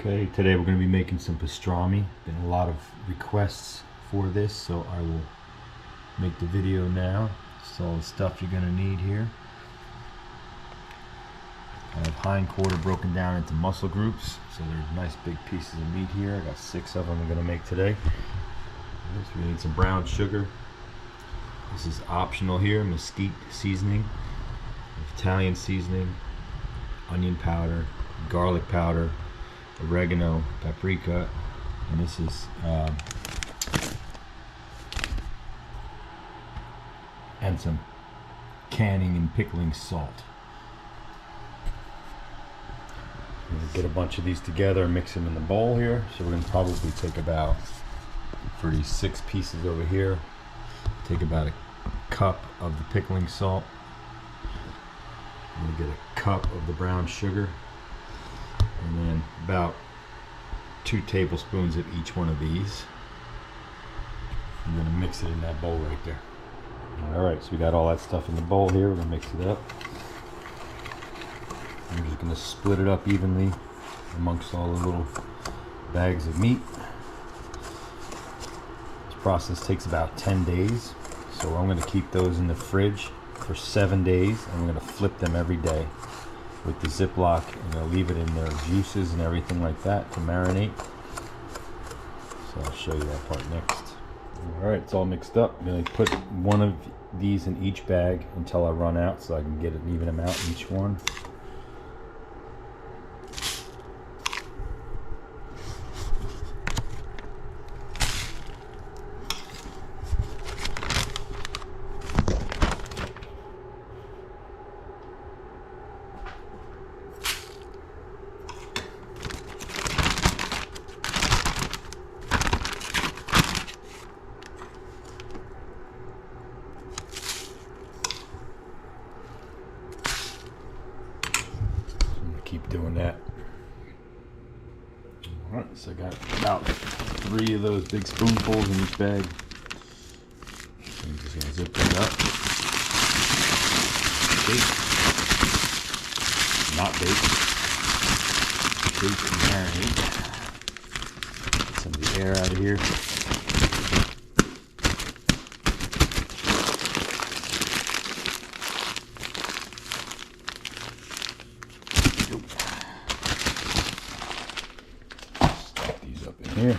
Okay, today we're going to be making some pastrami. Been a lot of requests for this, so I will make the video now. This is all the stuff you're going to need here. I have hind quarter broken down into muscle groups, so there's nice big pieces of meat here. I got 6 of them I'm going to make today. So we need some brown sugar. This is optional here, mesquite seasoning, Italian seasoning, onion powder, garlic powder, oregano, paprika, and this is and some canning and pickling salt. I'm gonna get a bunch of these together and mix them in the bowl here. So we're gonna probably take about, for these 6 pieces over here, take about a cup of the pickling salt. I'm gonna get a cup of the brown sugar, and then about 2 tablespoons of each one of these. I'm gonna mix it in that bowl right there. Alright, so we got all that stuff in the bowl here. We're gonna mix it up. I'm just gonna split it up evenly amongst all the little bags of meat. This process takes about 10 days. So I'm gonna keep those in the fridge for 7 days. I'm gonna flip them every day with the Ziploc, and I'll leave it in their juices and everything like that to marinate. So I'll show you that part next. Alright, it's all mixed up. I'm going to put one of these in each bag until I run out, so I can get an even amount in each one. Keep doing that. Alright, so I got about 3 of those big spoonfuls in each bag. I'm just going to zip that up. Bake. Not bake. Bake and marinate. Get some of the air out of here. Here.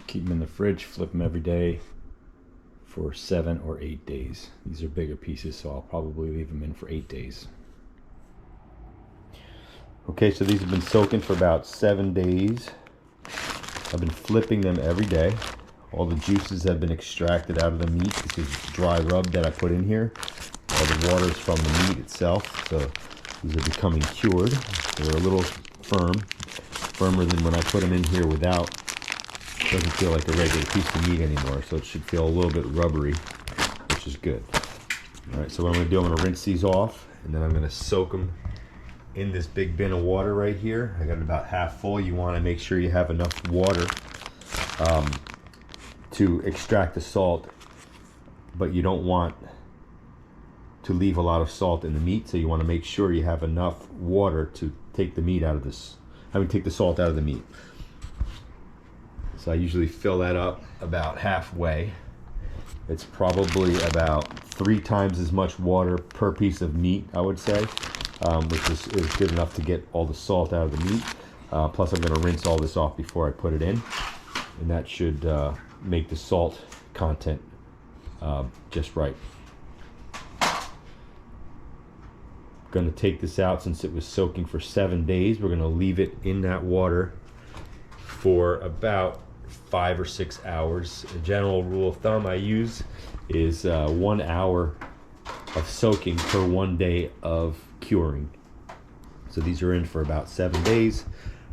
Keep them in the fridge, flip them every day for 7 or 8 days. These are bigger pieces, so I'll probably leave them in for 8 days. Okay, so these have been soaking for about 7 days. I've been flipping them every day. All the juices have been extracted out of the meat. This is dry rub that I put in here. All the water is from the meat itself, so these are becoming cured. They're a little firmer than when I put them in here without. It doesn't feel like a regular piece of meat anymore, so it should feel a little bit rubbery, which is good. All right, so what I'm going to do, I'm going to rinse these off, and then I'm going to soak them in this big bin of water right here. I got it about half full. You want to make sure you have enough water to extract the salt, but you don't want to leave a lot of salt in the meat, so you want to make sure you have enough water to take the meat out of this. Take the salt out of the meat. So I usually fill that up about halfway. It's probably about 3 times as much water per piece of meat, I would say, which is good enough to get all the salt out of the meat. Plus I'm going to rinse all this off before I put it in, and that should make the salt content just right. Going to take this out since it was soaking for 7 days. We're going to leave it in that water for about 5 or 6 hours. A general rule of thumb I use is 1 hour of soaking per 1 day of curing. So these are in for about 7 days.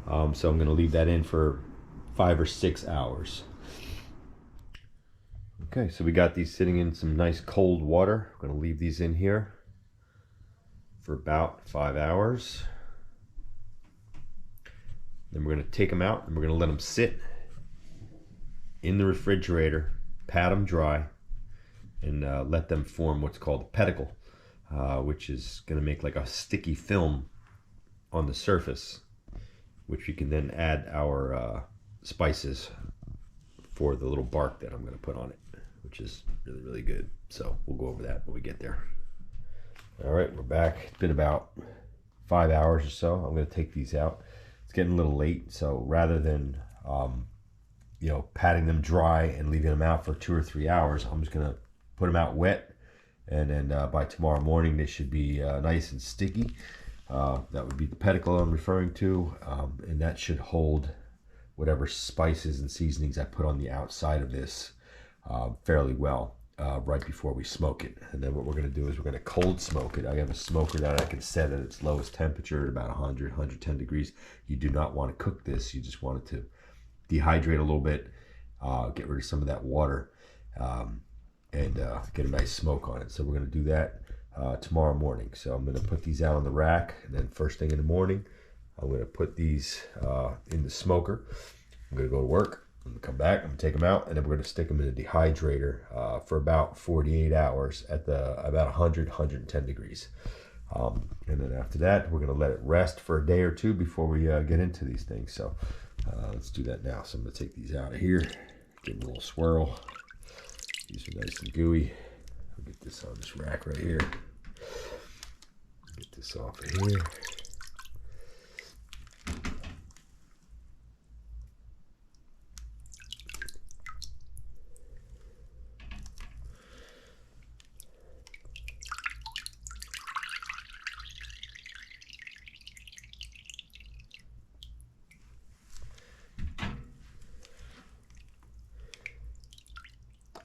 So I'm going to leave that in for 5 or 6 hours. Okay, so we got these sitting in some nice cold water. I'm going to leave these in here for about 5 hours. Then we're going to take them out and we're going to let them sit in the refrigerator, pat them dry and let them form what's called a pedicle, which is going to make like a sticky film on the surface, which we can then add our spices for the little bark that I'm going to put on it, which is really, really good. So we'll go over that when we get there. All right, we're back. It's been about 5 hours or so. I'm going to take these out. It's getting a little late, so rather than patting them dry and leaving them out for 2 or 3 hours, I'm just going to put them out wet, and then by tomorrow morning they should be nice and sticky. That would be the pedicle I'm referring to, and that should hold whatever spices and seasonings I put on the outside of this fairly well right before we smoke it. And then what we're going to do is we're going to cold smoke it. I have a smoker that I can set at its lowest temperature at about 100, 110 degrees. You do not want to cook this. You just want it to dehydrate a little bit, get rid of some of that water, and get a nice smoke on it. So we're going to do that tomorrow morning. So I'm going to put these out on the rack, and then first thing in the morning I'm going to put these in the smoker. I'm going to go to work. I'm going to come back, I'm going to take them out, and then we're going to stick them in a dehydrator for about 48 hours at about 100, 110 degrees. And then after that, we're going to let it rest for a day or two before we get into these things. So let's do that now. So I'm going to take these out of here, give them a little swirl. These are nice and gooey. I'll get this on this rack right here. Get this off of here.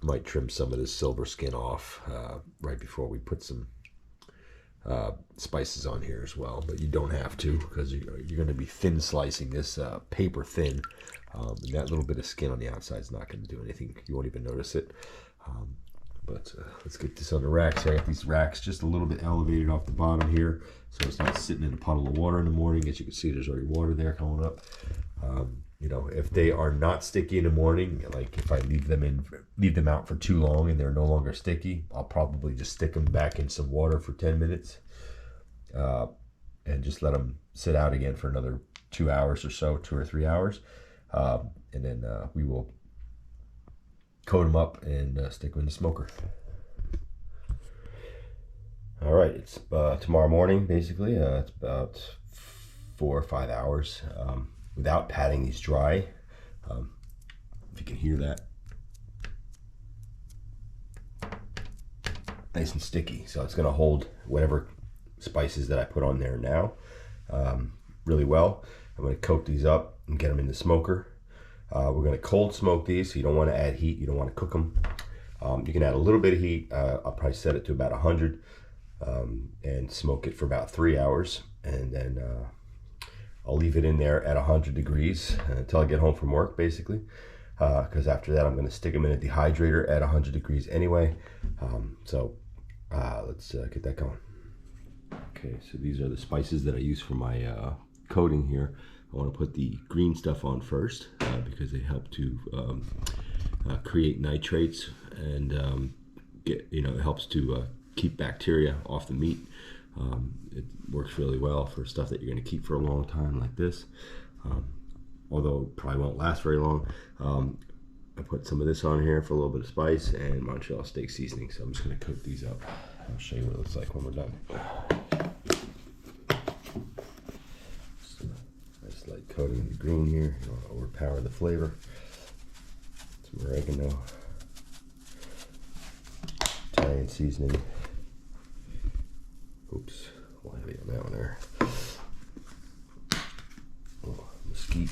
Might trim some of this silver skin off right before we put some spices on here as well, but you don't have to, because you're going to be thin slicing this paper thin, and that little bit of skin on the outside is not going to do anything. You won't even notice it. But let's get this on the rack. So I got these racks just a little bit elevated off the bottom here, so it's not sitting in a puddle of water in the morning. As you can see, there's already water there coming up. If they are not sticky in the morning, like if I leave them out for too long and they're no longer sticky, I'll probably just stick them back in some water for 10 minutes and just let them sit out again for another 2 hours or so, 2 or 3 hours. And then we will coat them up and stick them in the smoker. All right, it's tomorrow morning, basically. It's about 4 or 5 hours. Without patting these dry, if you can hear that, nice and sticky. So it's going to hold whatever spices that I put on there now really well. I'm going to coat these up and get them in the smoker. We're going to cold smoke these, so you don't want to add heat. You don't want to cook them. You can add a little bit of heat. I'll probably set it to about 100 and smoke it for about 3 hours, and then I'll leave it in there at 100 degrees until I get home from work, basically, because after that I'm going to stick them in a dehydrator at 100 degrees anyway. So let's get that going. Okay, so these are the spices that I use for my coating here. I want to put the green stuff on first because they help to create nitrates, and it helps to keep bacteria off the meat. It works really well for stuff that you're going to keep for a long time like this, although it probably won't last very long. I put some of this on here for a little bit of spice and Montreal steak seasoning, so I'm just going to cook these up. I'll show you what it looks like when we're done. Just a nice light coating of the green here. You don't want to overpower the flavor. Some oregano, Italian seasoning. Oops, a little heavy on that one there. Oh, mesquite.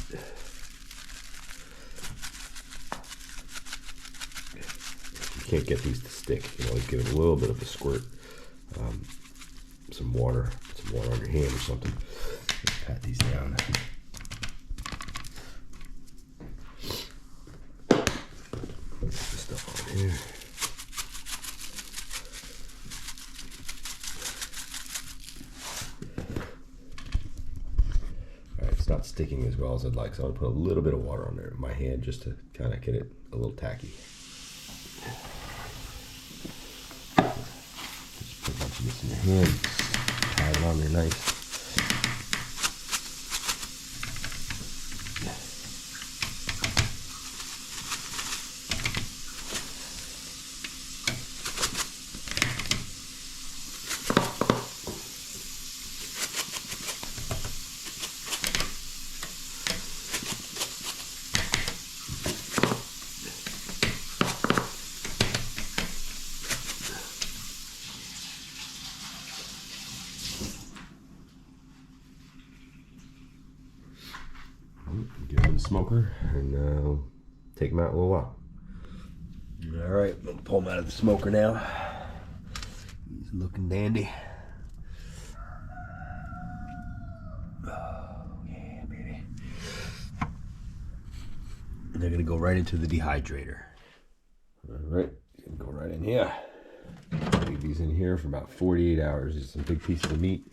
You can't get these to stick. You can always give it a little bit of a squirt. Some water. Put some water on your hand or something. Just pat these down. Put this stuff on here. It's not sticking as well as I'd like, so I'm gonna put a little bit of water on there in my hand just to kind of get it a little tacky. This in your hand, tie it on there nice. Get in the smoker and take them out in a little while. All right, I'm gonna pull them out of the smoker now. He's looking dandy. Oh yeah, baby. And they're gonna go right into the dehydrator. All right, gonna go right in here. Leave these in here for about 48 hours. These are some big pieces of meat.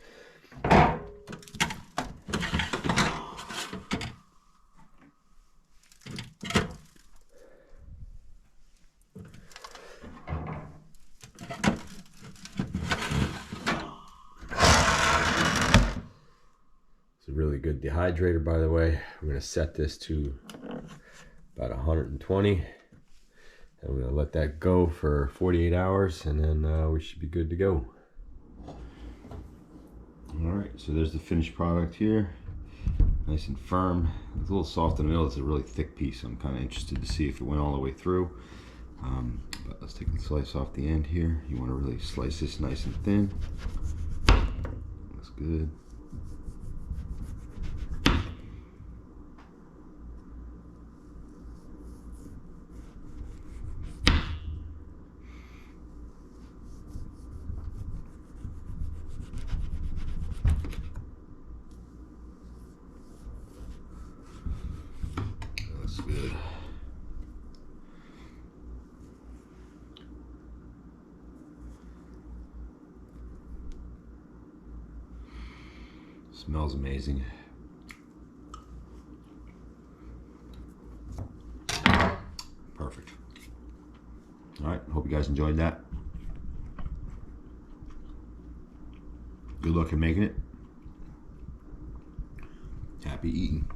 It's a really good dehydrator, by the way. I'm going to set this to about 120. And we're going to let that go for 48 hours, and then we should be good to go. All right, so there's the finished product here. Nice and firm. It's a little soft in the middle. It's a really thick piece, so I'm kind of interested to see if it went all the way through. But let's take the slice off the end here. You want to really slice this nice and thin. Looks good. That's good. Smells amazing. Perfect. All right, hope you guys enjoyed that. Good luck in making it. Happy eating.